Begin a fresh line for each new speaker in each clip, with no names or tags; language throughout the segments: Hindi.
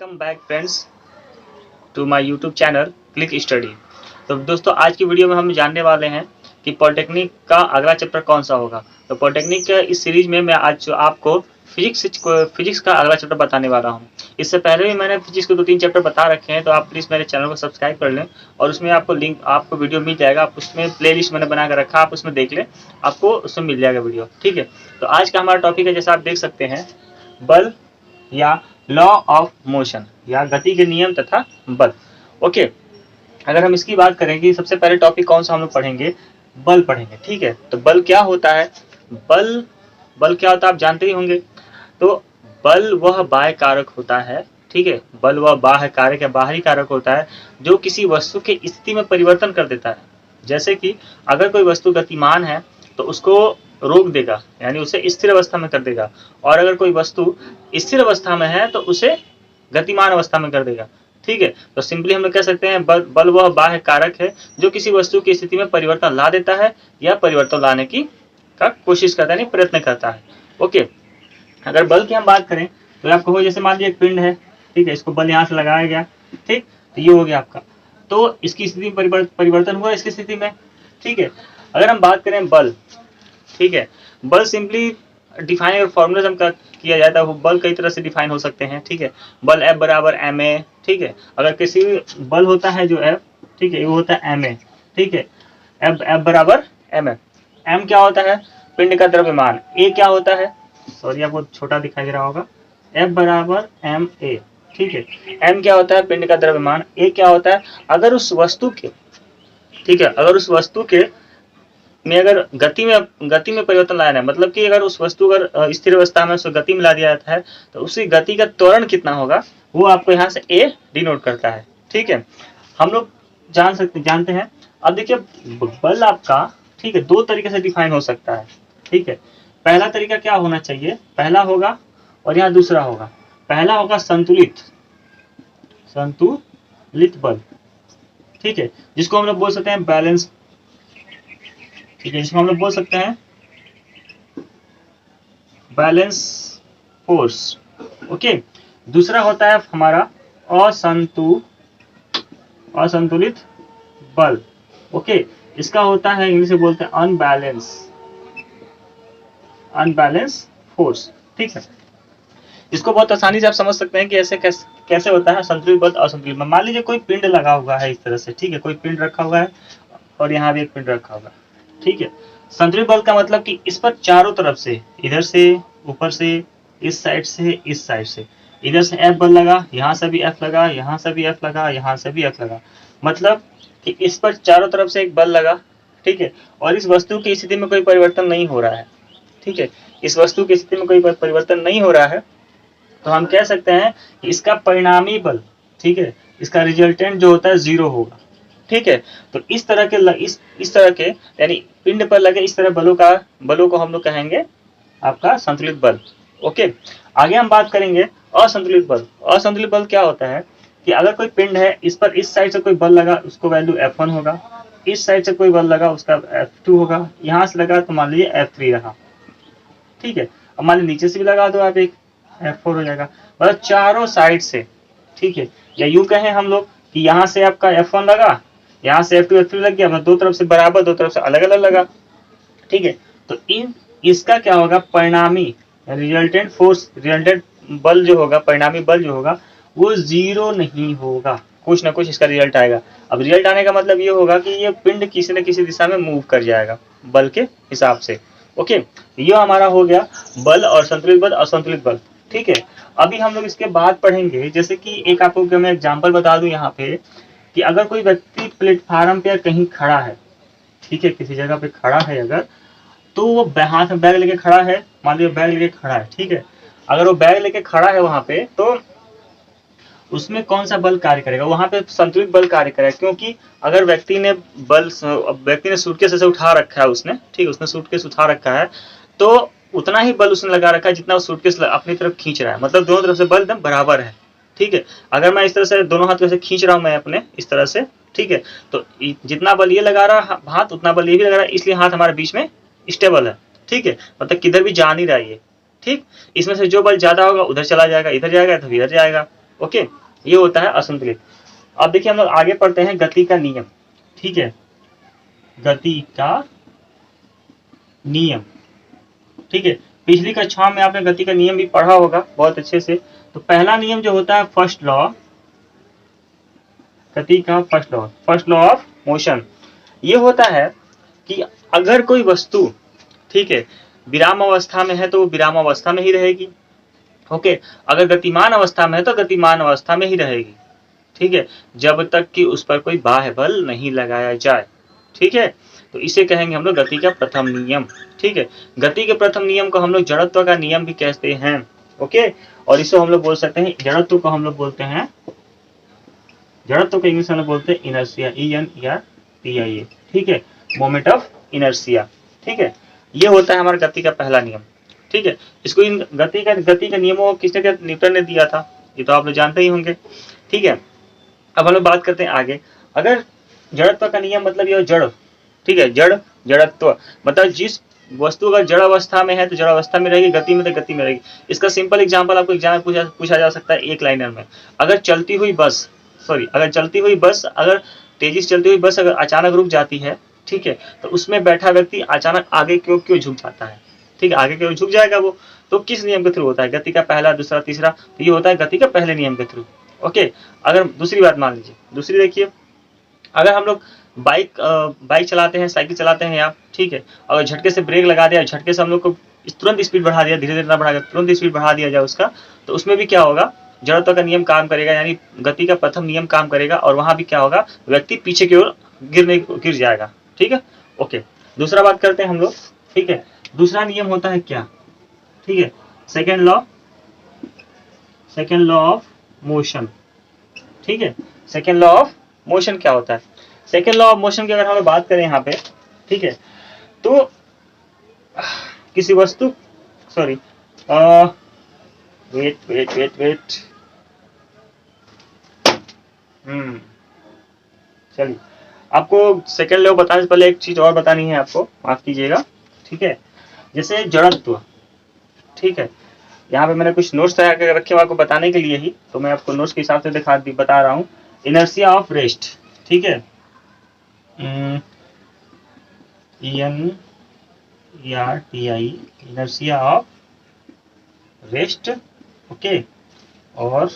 Welcome back friends to my YouTube channel Click Study. तो दोस्तों आज की वीडियो में हम जानने वाले हैं कि पॉलिटेक्निक का अगला चैप्टर कौन सा होगा। तो पॉलिटेक्निक के इस सीरीज में मैं आज आपको फिजिक्स का अगला चैप्टर बताने वाला हूं। इससे पहले भी मैंने फिजिक्स के 2-3 चैप्टर बता रखे हैं, तो आप प्लीज़ मेरे चैनल को सब्सक्राइब कर लें और उसमें आपको लिंक आपको वीडियो मिल जाएगा। आप उसमें प्लेलिस्ट मैंने बना कर रखा, आप उसमें देख लें, आपको उसमें मिल जाएगा वीडियो। ठीक है, तो आज का हमारा टॉपिक है, जैसा आप देख सकते हैं, बल या लॉ ऑफ मोशन या गति के नियम तथा बल। ओके, अगर हम इसकी बात करें कि सबसे पहले टॉपिक कौन सा हम लोग पढ़ेंगे, बल पढ़ेंगे। ठीक है, तो बल क्या होता है, बल क्या होता है आप जानते ही होंगे। तो बल वह बाह्य कारक होता है, ठीक है, बल वह बाह्य कारक या बाहरी कारक होता है जो किसी वस्तु के स्थिति में परिवर्तन कर देता है। जैसे कि अगर कोई वस्तु गतिमान है तो उसको रोक देगा, यानी उसे स्थिर अवस्था में कर देगा, और अगर कोई वस्तु स्थिर अवस्था में है तो उसे गतिमान अवस्था में कर देगा। ठीक है, तो सिंपली हम लोग कह सकते हैं बल वह बाह्य कारक है जो किसी वस्तु की स्थिति में परिवर्तन ला देता है या परिवर्तन लाने की कोशिश करता है, प्रयत्न करता है। ओके, अगर बल की हम बात करें तो आपको हो, जैसे मान लीजिए एक पिंड है, ठीक है, इसको बल यहाँ से लगाया गया, ठीक, तो ये हो गया आपका, तो इसकी स्थिति में परिवर्तन हुआ इसकी स्थिति में। ठीक है, अगर हम बात करें बल, ठीक है, बल सिंपली डिफाइन अगर फॉर्मूला हम किया जाता है, बल कई तरह से डिफाइन हो सकते हैं। ठीक है, बल F बराबर एम ए, ठीक है, अगर किसी बल होता है जो F, ठीक है, वो होता है एम ए, ठीक है, F बराबर एम ए। एम क्या होता है, पिंड का द्रव्यमान। ए क्या होता है, सॉरी आपको छोटा दिखाई दे रहा होगा, F बराबर एम ए, ठीक है, एम क्या होता है, पिंड का द्रव्यमान। ए क्या होता है, अगर उस वस्तु के, ठीक है, अगर उस वस्तु के में अगर गति में परिवर्तन लाना है, मतलब कि अगर उस वस्तु अगर स्थिर अवस्था में उसको गति में ला दिया जाता है तो उसी गति का त्वरण कितना होगा वो आपको यहाँ से ए डिनोट करता है। ठीक है, हम लोग जानते हैं। अब देखिए बल आपका, ठीक है, दो तरीके से डिफाइन हो सकता है। ठीक है, पहला तरीका क्या होना चाहिए, पहला होगा और यहाँ दूसरा होगा। पहला होगा संतुलित बल, ठीक है, जिसको हम लोग बोल सकते हैं बैलेंस, ठीक है, जिसको हम लोग बोल सकते हैं बैलेंस फोर्स। ओके, दूसरा होता है हमारा असंतुलित बल। ओके, इसका होता है इंग्लिश में बोलते हैं अनबैलेंस फोर्स। ठीक है, इसको बहुत आसानी से आप समझ सकते हैं कि ऐसे कैसे होता है संतुलित बल असंतुलित बल। मान लीजिए कोई पिंड लगा हुआ है इस तरह से, ठीक है, कोई पिंड रखा हुआ है और यहाँ भी एक पिंड रखा हुआ है। ठीक है, संतुलित बल का मतलब कि इस पर चारों तरफ से, इधर से, ऊपर से, इस साइड से, इस साइड से, इधर से F बल लगा, यहाँ से भी F लगा, यहाँ से भी F लगा, यहाँ से भी F लगा, मतलब कि इस पर चारों तरफ से एक बल लगा। ठीक है, और इस वस्तु की स्थिति में कोई परिवर्तन नहीं हो रहा है। ठीक है, इस वस्तु की स्थिति में कोई परिवर्तन नहीं हो रहा है, तो हम कह सकते हैं कि इसका परिणामी बल, ठीक है, इसका रिजल्टेंट जो होता है 0 होगा। ठीक है, तो इस तरह के यानी पिंड पर लगे इस तरह बलों को हम लोग कहेंगे आपका संतुलित बल। ओके, आगे हम बात करेंगे असंतुलित बल। असंतुलित बल क्या होता है कि अगर कोई पिंड है, इस पर इस साइड से कोई बल लगा, उसको वैल्यू F1 होगा, इस साइड से कोई बल लगा उसका F2 होगा, यहाँ से लगा तो मान लीजिए F3 रहा। ठीक है, अब मान लीजिए नीचे से भी लगा दो आप, एक F4 हो जाएगा, मतलब चारों साइड से। ठीक है, या यूं कहें हम लोग कि यहाँ से आपका F1 लगा, यहाँ से F2 F3 लग गया, मतलब दो तरफ से बराबर, दो तरफ से अलग अलग लगा। ठीक है, तो इसका क्या होगा, परिणामी रिजल्टेंट फोर्स, रिजल्टेंट बल जो होगा, परिणामी बल जो होगा वो 0 नहीं होगा, कुछ ना कुछ इसका रिजल्ट आएगा। अब रिजल्ट आने का मतलब ये होगा कि ये पिंड किसी न किसी दिशा में मूव कर जाएगा बल के हिसाब से। ओके, ये हमारा हो गया बल और संतुलित बल, असंतुलित बल। ठीक है, अभी हम लोग इसके बाद पढ़ेंगे, जैसे कि एक आपको मैं एग्जांपल बता दूं यहाँ पे, कि अगर कोई व्यक्ति प्लेटफार्म पे कहीं खड़ा है, ठीक है, किसी जगह पे खड़ा है अगर, तो वो हाथ में बैग लेके खड़ा है, मान लीजिए बैग लेके खड़ा है। ठीक है, अगर वो बैग लेके खड़ा है वहां पे, तो उसमें कौन सा बल कार्य करेगा, वहां पे संतुलित बल कार्य करेगा, क्योंकि अगर व्यक्ति ने सूटकेस ऐसे उठा रखा है उसने, ठीक है, उसने सूटकेस उठा रखा है, तो उतना ही बल उसने लगा रखा है जितना वो सूटकेस अपनी तरफ खींच रहा है, मतलब दोनों तरफ से बल एकदम बराबर है। ठीक है, अगर मैं इस तरह से दोनों हाथ से खींच रहा हूं मैं अपने इस तरह से, ठीक है, तो जितना बल ये लगा रहा हाथ उतना बल ये भी लगा रहा है, इसलिए हाथ हमारे बीच में स्टेबल है। ठीक है, मतलब किधर भी जा नहीं रहा है। ठीक, इसमें से जो बल ज्यादा होगा उधर चला जाएगा, इधर जाएगा तो इधर जाएगा। ओके, ये होता है असंतुलित। अब देखिए हम लोग आगे पढ़ते हैं गति का नियम, ठीक है, गति का नियम, ठीक है। पिछली कक्षाओं में आपने गति का नियम भी पढ़ा होगा बहुत अच्छे से। तो पहला नियम जो होता है फर्स्ट लॉ, गति का फर्स्ट लॉ ऑफ मोशन, ये होता है कि अगर कोई वस्तु, ठीक है, विराम अवस्था में है तो वो विराम अवस्था में ही रहेगी, ओके। अगर गतिमान अवस्था में है तो गतिमान अवस्था में ही रहेगी, ठीक है, जब तक कि उस पर कोई बाह्य बल नहीं लगाया जाए, ठीक है। तो इसे कहेंगे हम लोग गति का प्रथम नियम, ठीक है। गति के प्रथम नियम को हम लोग जड़त्व का नियम भी कहते हैं, ओके। और इसको हम लोग बोल सकते हैं, जड़त्व को हम लोग बोलते हैं, जड़त्व को इंग्लिश में बोलते हैं इनर्शिया, ENERTIA, ठीक है, मोमेंट ऑफ इनर्शिया, ठीक है। ये होता है हमारा गति का पहला नियम, ठीक है। इसको इन गति का नियमों को किसने, न्यूटन ने दिया था, ये तो आप लोग जानते ही होंगे, ठीक है। अब हम लोग बात करते हैं आगे। अगर जड़त्व का नियम मतलब ये जड़, ठीक है, जड़त्व मतलब जिस वस्तु अगर जड़ अवस्था में है तो जड़ अवस्था में रहेगी, गति में तो गति में रहेगी। इसका सिंपल एग्जांपल आपको एग्जाम में पूछा जा सकता है एक लाइनर में। अगर चलती हुई बस, अगर तेजी से चलती हुई बस अगर अचानक रुक जाती है, ठीक है, तो उसमें बैठा व्यक्ति अचानक आगे क्यों झुक जाता है, ठीक है, आगे क्यों झुक जाएगा वो, तो किस नियम के थ्रू होता है, गति का पहला, दूसरा, तीसरा, तो ये होता है गति का पहले नियम के थ्रू, ओके। अगर दूसरी बात मान लीजिए, दूसरी देखिए, अगर हम लोग बाइक चलाते हैं, साइकिल चलाते हैं आप, ठीक है, अगर झटके से ब्रेक लगा दिया, झटके से हम लोग को तुरंत स्पीड बढ़ा दिया, धीरे धीरे ना बढ़ा, तुरंत स्पीड बढ़ा दिया जाए उसका, तो उसमें भी क्या होगा, जड़त्व का नियम काम करेगा, यानी गति का प्रथम नियम काम करेगा, और वहां भी क्या होगा, व्यक्ति पीछे की ओर गिर जाएगा, ठीक है, ओके। दूसरा बात करते हैं हम लोग, ठीक है, दूसरा नियम होता है क्या, ठीक है, सेकेंड लॉ ऑफ मोशन, ठीक है। सेकेंड लॉ ऑफ मोशन क्या होता है, सेकेंड लॉ ऑफ मोशन की अगर हम लोग बात करें यहाँ पे, ठीक है, तो किसी वस्तु, सॉरी, वेट, चलिए, आपको सेकेंड लॉ बताने से पहले एक चीज और बतानी है आपको, माफ कीजिएगा, ठीक है। जैसे जड़त्व, ठीक है, यहाँ पे मैंने कुछ नोट्स तैयार करके रखे हैं आपको बताने के लिए ही, तो मैं आपको नोट्स के हिसाब से बता रहा हूँ। इनर्शिया ऑफ रेस्ट, ठीक है, ENERTI, inertia of rest, okay, और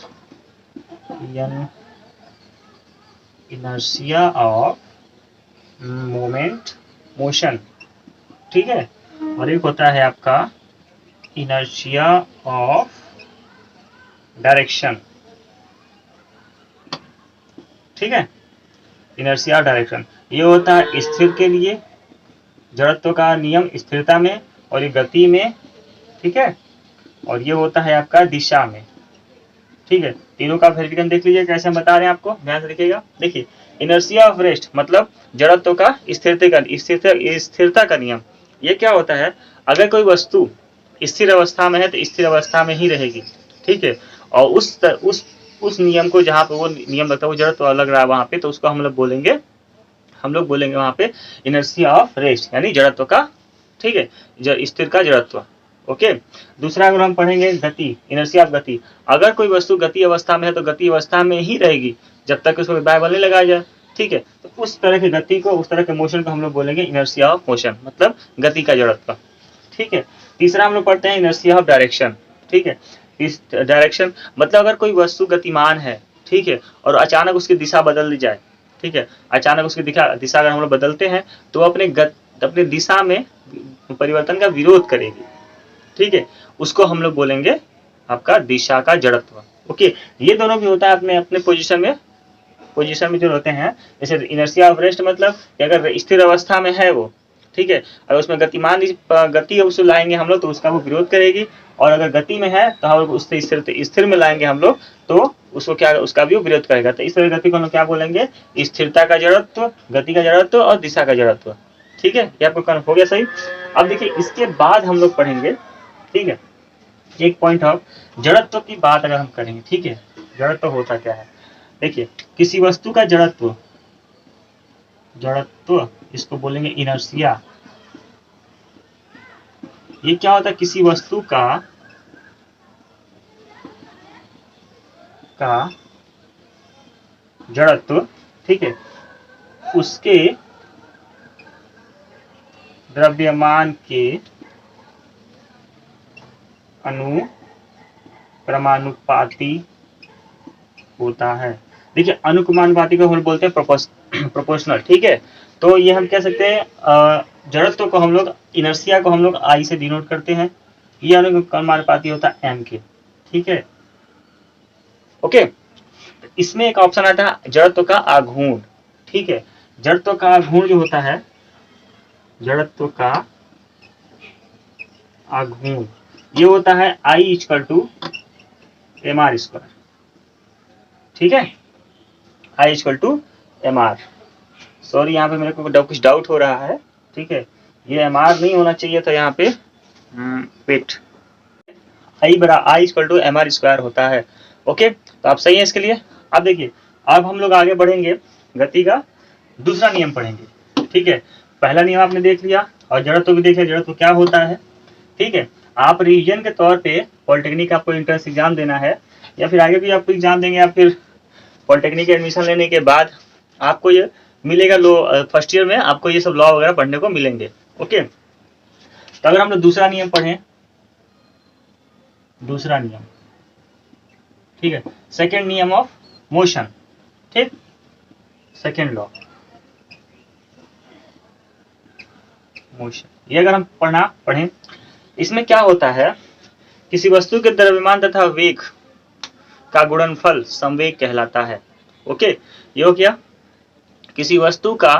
इनर्शिया ऑफ मोशन, ठीक है, और एक होता है आपका इनर्शिया ऑफ डायरेक्शन, ठीक है, इनर्शिया ऑफ डायरेक्शन, ये होता है स्थिर के लिए, जड़त्व का नियम स्थिरता में, और ये गति में, ठीक है, और ये होता है आपका दिशा में, ठीक है। तीनों का वेरिफिकेशन देख लीजिए कैसे हम बता रहे हैं आपको, ध्यान से देखिएगा। देखिए, इनर्शिया ऑफ रेस्ट मतलब जड़त्व का स्थिरता का नियम, ये क्या होता है, अगर कोई वस्तु स्थिर अवस्था में है तो स्थिर अवस्था में ही रहेगी, ठीक है, और उस नियम को जहाँ पे वो नियम लगता है, वो जड़त्व लग रहा है वहां पे, तो उसको हम लोग बोलेंगे वहां पे इनर्शिया ऑफ रेस्ट, यानी जड़त्व का, ठीक है, स्थिर का जड़त्व, ओके। दूसरा अगर हम पढ़ेंगे गति, इनर्शिया ऑफ गति, अगर कोई वस्तु गति अवस्था में है तो गति अवस्था में ही रहेगी जब तक उसको बाह्य बल नहीं लगाया जाए, ठीक है, तो उस तरह की गति को, उस तरह के मोशन को हम लोग बोलेंगे इनर्शिया ऑफ मोशन, मतलब गति का जड़त्व, ठीक है। तीसरा हम लोग पढ़ते हैं इनर्शिया ऑफ डायरेक्शन, ठीक है, इस डायरेक्शन मतलब अगर कोई वस्तु गतिमान है, ठीक है, और अचानक उसकी दिशा बदल दी जाए, ठीक है, अचानक उसकी दिशा अगर हम लोग बदलते हैं तो अपने दिशा में परिवर्तन का विरोध करेगी, ठीक है, उसको हम लोग बोलेंगे आपका दिशा का जड़त्व, ओके। ये दोनों भी होता है अपने अपने पोजीशन में जो रहते हैं। जैसे इनर्शिया ऑफ रेस्ट मतलब कि अगर स्थिर अवस्था में है वो, ठीक है, अगर उसमें गति उसको लाएंगे हम लोग तो उसका वो विरोध करेगी, और अगर गति में है तो हम लोग उससे स्थिर में लाएंगे हम लोग तो उसको क्या, उसका भी विरोध करेगा। तो इस तरह गति को हम लोग क्या बोलेंगे, स्थिरता का जड़त्व, गति का जड़त्व और दिशा का जड़त्व, ठीक है, ये आपको हो गया सही। अब देखिए इसके बाद हम लोग पढ़ेंगे, ठीक है, एक पॉइंट ऑफ जड़त्व की बात अगर हम करेंगे, ठीक है, जड़त्व होता क्या है, देखिए किसी वस्तु का जड़त्व इसको बोलेंगे इनर्शिया। ये क्या होता है, किसी वस्तु का का जड़त्व, ठीक है, उसके द्रव्यमान के अनुक्रमानुपाती होता है। देखिए अनुक्रमानुपाती को हम बोलते हैं प्रोपोर्शनल, ठीक है। तो ये हम कह सकते हैं जड़त्व को हम लोग, इनर्शिया को हम लोग आई से डिनोट करते हैं। ये अनुक्रमानुपाती होता है एम के, ठीक है, ओके। इसमें एक ऑप्शन आता है जड़त्व का आघूर्ण, ठीक है। जड़त्व का आघूर्ण जो होता है, जड़त्व का आघूर्ण ये होता है I equal to M R square, ठीक है, I equal to M R. Sorry यहाँ पे मेरे को कुछ डाउट हो रहा है, ठीक है, ये एम आर नहीं होना चाहिए था यहाँ पे, wait, I equal to M R square होता है, ओके। तो आप सही है इसके लिए। अब देखिए अब हम लोग आगे बढ़ेंगे, गति का दूसरा नियम पढ़ेंगे, ठीक है। पहला नियम आपने देख लिया और जड़त्व भी देख लिया, जड़त्व क्या होता है, ठीक है। आप रिवीजन के तौर पे पॉलिटेक्निक आपको एंट्रेंस एग्जाम देना है या फिर आगे भी आपको एग्जाम देंगे या फिर पॉलिटेक्निक एडमिशन लेने के बाद आपको ये मिलेगा लो, फर्स्ट ईयर में आपको ये सब लॉ वगैरह पढ़ने को मिलेंगे, ओके। तो अगर हम लोग दूसरा नियम पढ़ें, दूसरा नियम, ठीक है, सेकेंड नियम ऑफ मोशन, ठीक, सेकेंड लॉ मोशन, ये अगर हम पढ़ें, इसमें क्या होता है, किसी वस्तु के द्रव्यमान तथा वेग का गुणनफल संवेग कहलाता है, ओके। ये हो गया किसी वस्तु का,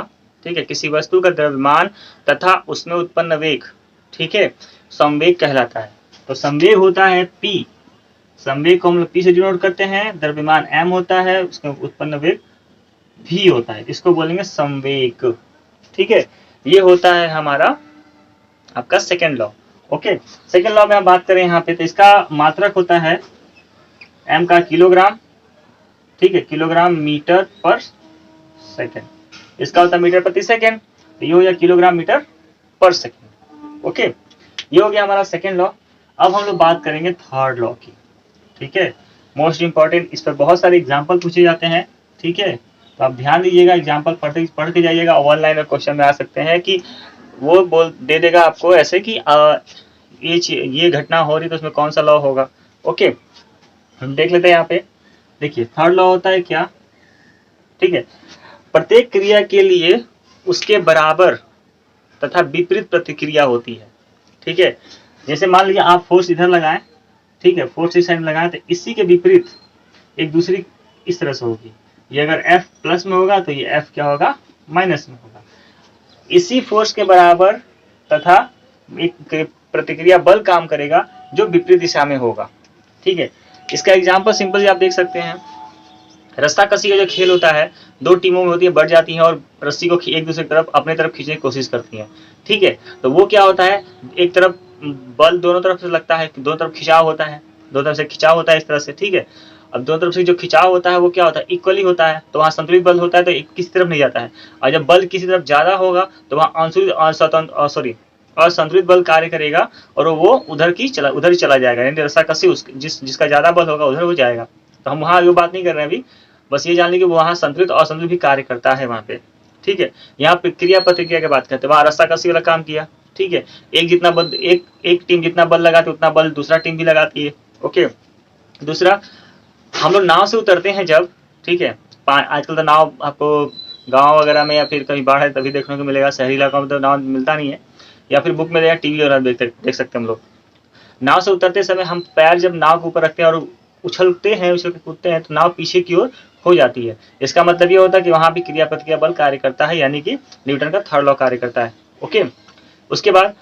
ठीक है, किसी वस्तु का द्रव्यमान तथा उसमें उत्पन्न वेग, ठीक है, संवेग कहलाता है। तो संवेग होता है P, संवेग को हम लोग P से डिनोट करते हैं, द्रव्यमान m होता है, उसमें उत्पन्न वेग v होता है, इसको बोलेंगे संवेग, ठीक है। ये होता है हमारा आपका second law, okay. Second law में हम बात करें यहाँ पे, तो इसका मात्रक होता है m का किलोग्राम, ठीक है, किलोग्राम मीटर पर सेकेंड, इसका होता है मीटर प्रति सेकेंड, तो ये हो गया किलोग्राम मीटर पर सेकेंड, ओके। ये हो गया हमारा सेकेंड लॉ। अब हम लोग बात करेंगे थर्ड लॉ की, ठीक है, मोस्ट इंपॉर्टेंट, इस पर बहुत सारे एग्जाम्पल पूछे जाते हैं, ठीक है। तो आप ध्यान दीजिएगा, एग्जाम्पल पढ़ के जाइएगा, ऑनलाइन में क्वेश्चन में आ सकते हैं कि वो दे देगा आपको ऐसे कि ये घटना हो रही तो उसमें कौन सा लॉ होगा, ओके। हम देख लेते हैं यहाँ पे, देखिए थर्ड लॉ होता है क्या, ठीक है, प्रत्येक क्रिया के लिए उसके बराबर तथा विपरीत प्रतिक्रिया होती है, ठीक है। जैसे मान लीजिए आप फोर्स इधर लगाएं, ठीक है, फोर्स इस साइड में लगाएं, तो इसी के विपरीत एक दूसरी इस तरह से होगी, ये अगर F प्लस में होगा तो ये F क्या होगा, माइनस में होगा। इसी फोर्स के बराबर तथा एक प्रतिक्रिया बल काम करेगा जो विपरीत दिशा में होगा, ठीक है। इसका एग्जाम्पल सिंपल आप देख सकते हैं, रस्सा कसी का जो खेल होता है, दो टीमों में होती है, बढ़ जाती हैं और रस्सी को एक दूसरे की तरफ अपने तरफ खींचने की कोशिश करती हैं, ठीक है। तो वो क्या होता है, एक तरफ बल दोनों तरफ से लगता है, दोनों तरफ खिंचाव होता है, दोनों तरफ से खिंचाव होता है इस तरह से, ठीक है। अब दोनों तरफ से जो खिंचाव होता है वो क्या होता है, इक्वली होता है, तो वहाँ संतुलित बल होता है, तो किसी तरफ नहीं जाता है। और जब बल किसी तरफ ज्यादा होगा तो वहाँ असंतुलित बल कार्य करेगा और वो उधर ही चला जाएगा, यानी रस्सा कसी जिसका ज्यादा बल होगा उधर हो जाएगा। तो हम वहाँ ये बात नहीं कर रहे हैं अभी, बस ये जान लीजिए कि वहाँ संतुलित और असंतुलित भी कार्य करता है वहाँ पे, ठीक है। यहाँ पे क्रिया प्रतिक्रिया की बात करते हैं, वहाँ रस्सा कसी वाला काम किया, ठीक है, एक टीम जितना बल लगाती है उतना बल दूसरा टीम भी लगाती है, ओके। दूसरा, हम लोग नाव से उतरते हैं जब, ठीक है, आजकल तो नाव आपको गांव वगैरह में या फिर कहीं बाढ़ है तभी देखने को मिलेगा, शहरी इलाकों में तो नाव मिलता नहीं है, या फिर बुक में या टीवी वगैरह देख सकते हैं हम लोग। नाव से उतरते समय हम पैर जब नाव के ऊपर रखते हैं और उछल के कूदते हैं तो नाव पीछे की ओर हो जाती है। इसका मतलब ये होता है कि वहां भी क्रिया प्रतिक्रिया बल कार्य करता है, यानी कि न्यूटन का थर्ड लॉ कार्य करता है, ओके। उसके बाद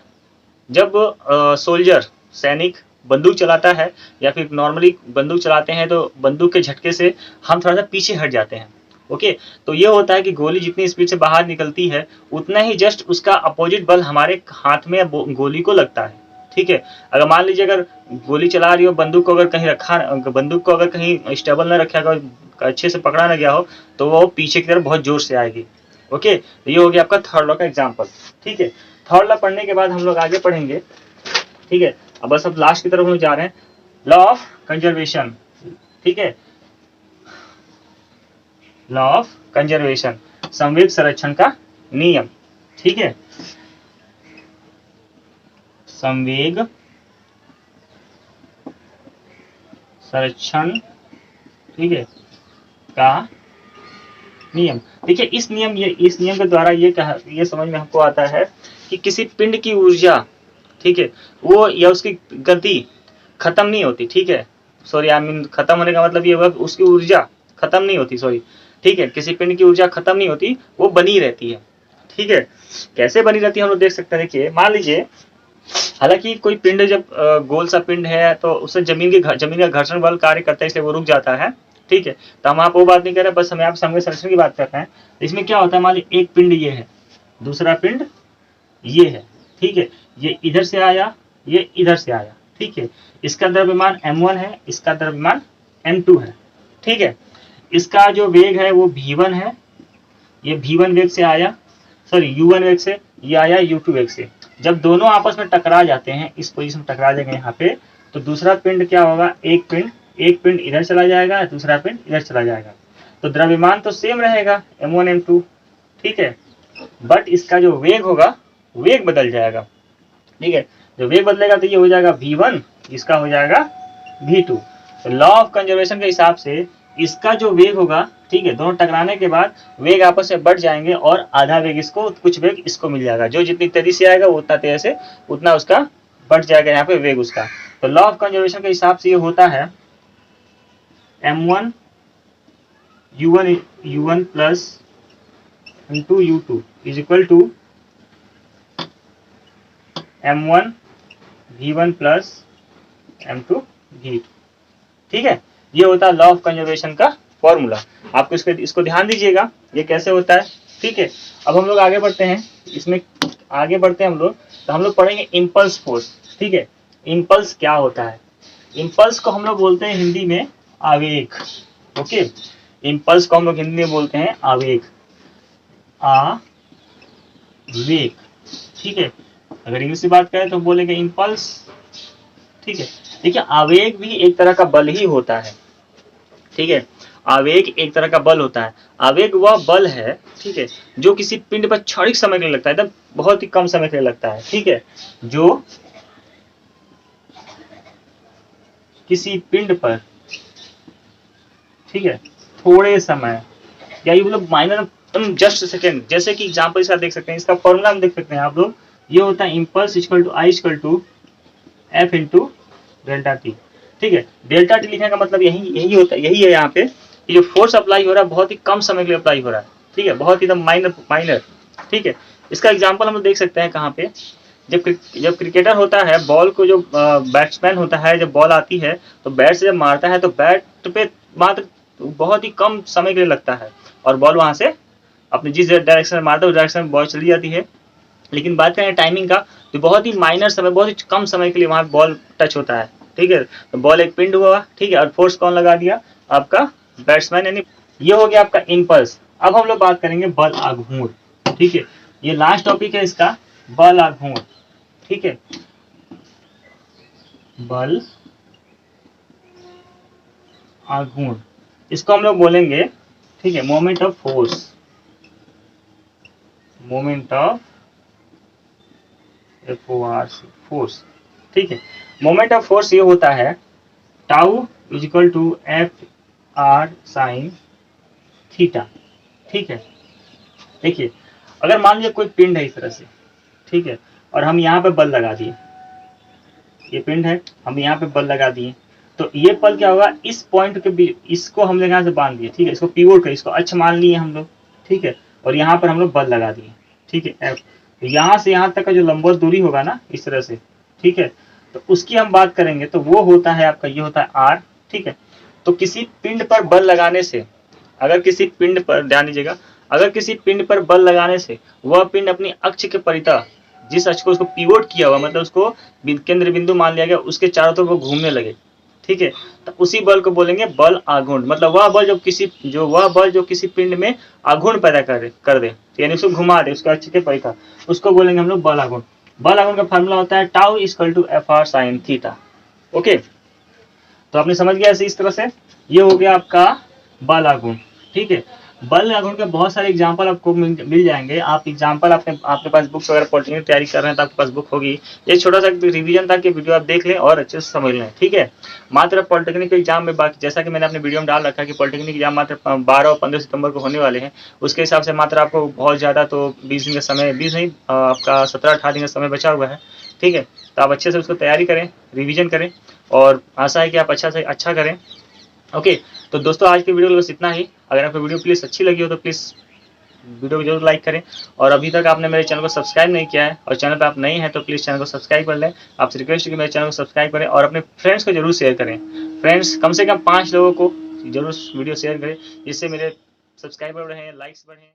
जब सोल्जर सैनिक बंदूक चलाता है या फिर नॉर्मली बंदूक चलाते हैं तो बंदूक के झटके से हम थोड़ा सा पीछे हट जाते हैं, ओके। तो ये होता है कि गोली जितनी स्पीड से बाहर निकलती है उतना ही जस्ट उसका अपोजिट बल हमारे हाथ में गोली को लगता है, ठीक है। अगर मान लीजिए अगर गोली चला रही हो, बंदूक को अगर कहीं स्टेबल न रखा गया, अच्छे से पकड़ा न गया हो, तो वो पीछे की तरफ बहुत जोर से आएगी, ओके। तो ये हो गया आपका थर्ड लॉ का एग्जाम्पल, ठीक है। थर्ड लॉ पढ़ने के बाद हम लोग आगे पढ़ेंगे, ठीक है। अब बस अब लास्ट की तरफ हम जा रहे हैं, लॉ ऑफ कंजर्वेशन, ठीक है। लॉ ऑफ कंजर्वेशन, संवेग संरक्षण का नियम, ठीक है, संवेग संरक्षण, ठीक है, का नियम। देखिए इस नियम के द्वारा ये समझ में हमको आता है कि किसी पिंड की ऊर्जा, ठीक है, वो या उसकी गति खत्म नहीं होती, ठीक है, सॉरी आई मीन खत्म होने का मतलब ये हुआ उसकी ऊर्जा खत्म नहीं होती, सॉरी, ठीक है, किसी पिंड की ऊर्जा खत्म नहीं होती, वो बनी रहती है, ठीक है। कैसे बनी रहती है हम लोग देख सकते हैं। देखिए मान लीजिए, हालांकि कोई पिंड जब गोल सा पिंड है तो उससे जमीन का घर्षण बल कार्य करता है, इसलिए वो रुक जाता है, ठीक है। तो हम आप वो बात नहीं कर रहे, बस हम यहाँ संवेग संरक्षण की बात कर रहे हैं। इसमें क्या होता है, मान लीजिए एक पिंड ये है, दूसरा पिंड ये है, ठीक है, ये इधर से आया, ये इधर से आया, ठीक है, इसका द्रव्यमान m1 है, इसका द्रव्यमान m2 है, ठीक है, इसका जो वेग है वो v1 है, ये v1 वेग से आया, सॉरी u1 वेग से, ये आया u2 वेग से। जब दोनों आपस में टकरा जाते हैं, इस पोजीशन में टकरा जाएंगे यहाँ पे, तो दूसरा पिंड क्या होगा, एक पिंड इधर चला जाएगा, दूसरा पिंड इधर चला जाएगा, तो द्रव्यमान तो सेम रहेगा m1 m2, ठीक है, बट इसका जो वेग होगा वेग बदल जाएगा, ठीक है, जो वेग बदलेगा तो ये हो जाएगा v1, इसका हो जाएगा v2। तो लॉ ऑफ कंजर्वेशन के हिसाब से इसका जो वेग होगा, ठीक है, दोनों टकराने के बाद वेग आपस में बढ़ जाएंगे और आधा वेग इसको, कुछ वेग इसको मिल जाएगा, जो जितनी तेजी से आएगा उतना तेजी से उतना उसका बढ़ जाएगा यहाँ पे वेग उसका। तो लॉ ऑफ कंजर्वेशन के हिसाब से ये होता है m1 u1 plus m2 u2 is equal to m1 v1 plus m2 v2, ठीक है। ये होता है लॉ ऑफ कंजर्वेशन का फॉर्मूला। आपको इसको ध्यान दीजिएगा ये कैसे होता है, ठीक है। अब हम लोग आगे बढ़ते हैं, इसमें आगे बढ़ते हैं हम लोग, तो हम लोग पढ़ेंगे इम्पल्स फोर्स, ठीक है। इम्पल्स क्या होता है, इम्पल्स को हम लोग बोलते हैं हिंदी में आवेग, ओके, इम्पल्स को हम लोग हिंदी में बोलते हैं आवेग, आवेग, ठीक है। अगर इंग्लिश में बात करें तो बोलेंगे इम्पल्स, ठीक है। देखिए आवेग भी एक तरह का बल ही होता है, ठीक है, आवेग एक तरह का बल होता है। आवेग वह बल है, ठीक है, जो किसी पिंड पर क्षणिक समय के लिए लगता है, एकदम बहुत ही कम समय के लिए लगता है, ठीक है, जो किसी पिंड पर, ठीक है, थोड़े समय या ये मतलब माइनर जस्ट सेकेंड, जैसे कि एग्जाम्पल इसका देख सकते हैं, इसका फॉर्मूला हम देख सकते हैं आप लोग, ये होता है impulse equal to I equal to F into delta T, ठीक है। डेल्टा टी लिखने का मतलब यही होता है, यही है यहाँ पे कि जो फोर्स अप्लाई हो रहा है बहुत ही कम समय के लिए अप्लाई हो रहा है, ठीक है, बहुत ही एकदम माइनर, ठीक है। इसका एग्जांपल हम लोग देख सकते हैं कहाँ पे, जब क्रिकेटर होता है, बॉल को जो बैट्समैन होता है, जब बॉल आती है तो बैट से जब मारता है तो बैट पे मात्र बहुत ही कम समय के लिए लगता है और बॉल वहां से अपने जिस डायरेक्शन में मारता है उस डायरेक्शन में बॉल चली जाती है। लेकिन बात करें टाइमिंग का, तो बहुत ही माइनर समय, बहुत ही कम समय के लिए वहां बॉल टच होता है, ठीक है। तो बॉल एक पिंड हुआ, ठीक है, और फोर्स कौन लगा दिया, आपका बैट्समैन, यानी ये हो गया आपका इम्पल्स। अब हम लोग बात करेंगे बल आघूर्ण, ठीक है, ये लास्ट टॉपिक है इसका, बल आघूर्ण, ठीक है, बल आघूर्ण, इसको हम लोग बोलेंगे, ठीक है, moment of force, moment of force, ठीक है। मोमेंट ऑफ फोर्स ये होता है tau is equal to F R sine theta, ठीक है। देखिए अगर मान लीजिए कोई पिंड है इस तरह से, ठीक है, और हम यहाँ पे बल लगा दिए, ये पिंड है, हम यहाँ पे बल लगा दिए, तो ये बल क्या होगा, इस पॉइंट के बीच, इसको हम यहाँ से बांध दिए, ठीक है, इसको पिवोट कर, इसको अच्छा मान लिए हम लोग, ठीक है, और यहाँ पर हम लोग बल लगा दिए, ठीक है, एफ। तो यहाँ से यहाँ तक का जो लंबवत दूरी होगा ना इस तरह से, ठीक है, तो उसकी हम बात करेंगे तो वो होता है आपका, ये होता है आर, ठीक है। तो किसी पिंड पर बल लगाने से, अगर किसी पिंड पर ध्यान दीजिएगा, अगर किसी पिंड पर बल लगाने से वह पिंड अपनी अक्ष के परितः, जिस अक्ष को उसको पिवोट किया हुआ, मतलब उसको केंद्र बिंदु मान लिया गया, उसके चारों तरफ वो घूमने लगे, ठीक है, तो उसी बल को बोलेंगे बल आघूर्ण। मतलब वह बल जो किसी पिंड में आघूर्ण पैदा कर दे, यानी उसको घुमा दे उसके अक्ष के परितः, उसको बोलेंगे हम लोग बल आघूर्ण। बल आघूर्ण का फार्मूला होता है tau equal to F R sine theta, okay. तो आपने समझ गया इस तरह से, ये हो गया आपका बल आघूर्ण, ठीक है। बल अगुण के बहुत सारे एग्जाम्पल आपको मिल जाएंगे। आप एग्जाम्पल आपके पास बुक्स वगैरह पॉलिटेक्निक तैयारी कर रहे हैं तो आपके पास बुक होगी। ये छोटा सा रिवीजन था कि वीडियो आप देख लें और अच्छे से समझ लें, ठीक है। मात्र पॉलिटेक्निक एग्जाम में बाकी जैसा कि मैंने अपने वीडियो में डाल रखा है कि पॉलिटेक्निक एग्जाम मात्र 12 और 15 सितंबर को होने वाले हैं। उसके हिसाब से मात्र आपको बहुत ज़्यादा तो 20 दिन का समय, 20 नहीं आपका 17-18 दिन का समय बचा हुआ है, ठीक है। तो आप अच्छे से उसको तैयारी करें, रिविजन करें और आशा है कि आप अच्छा से अच्छा करें। ओके, तो दोस्तों आज की वीडियो बस इतना ही। अगर आपको वीडियो प्लीज़ अच्छी लगी हो तो प्लीज़ वीडियो को जरूर लाइक करें। और अभी तक आपने मेरे चैनल को सब्सक्राइब नहीं किया है और चैनल पर आप नए हैं तो प्लीज़ चैनल को सब्सक्राइब कर लें। आपसे रिक्वेस्ट है कि मेरे चैनल को सब्सक्राइब करें और अपने फ्रेंड्स को जरूर शेयर करें। फ्रेंड्स कम से कम 5 लोगों को जरूर वीडियो शेयर करें, जिससे मेरे सब्सक्राइबर बढ़ें, लाइक्स बढ़ें।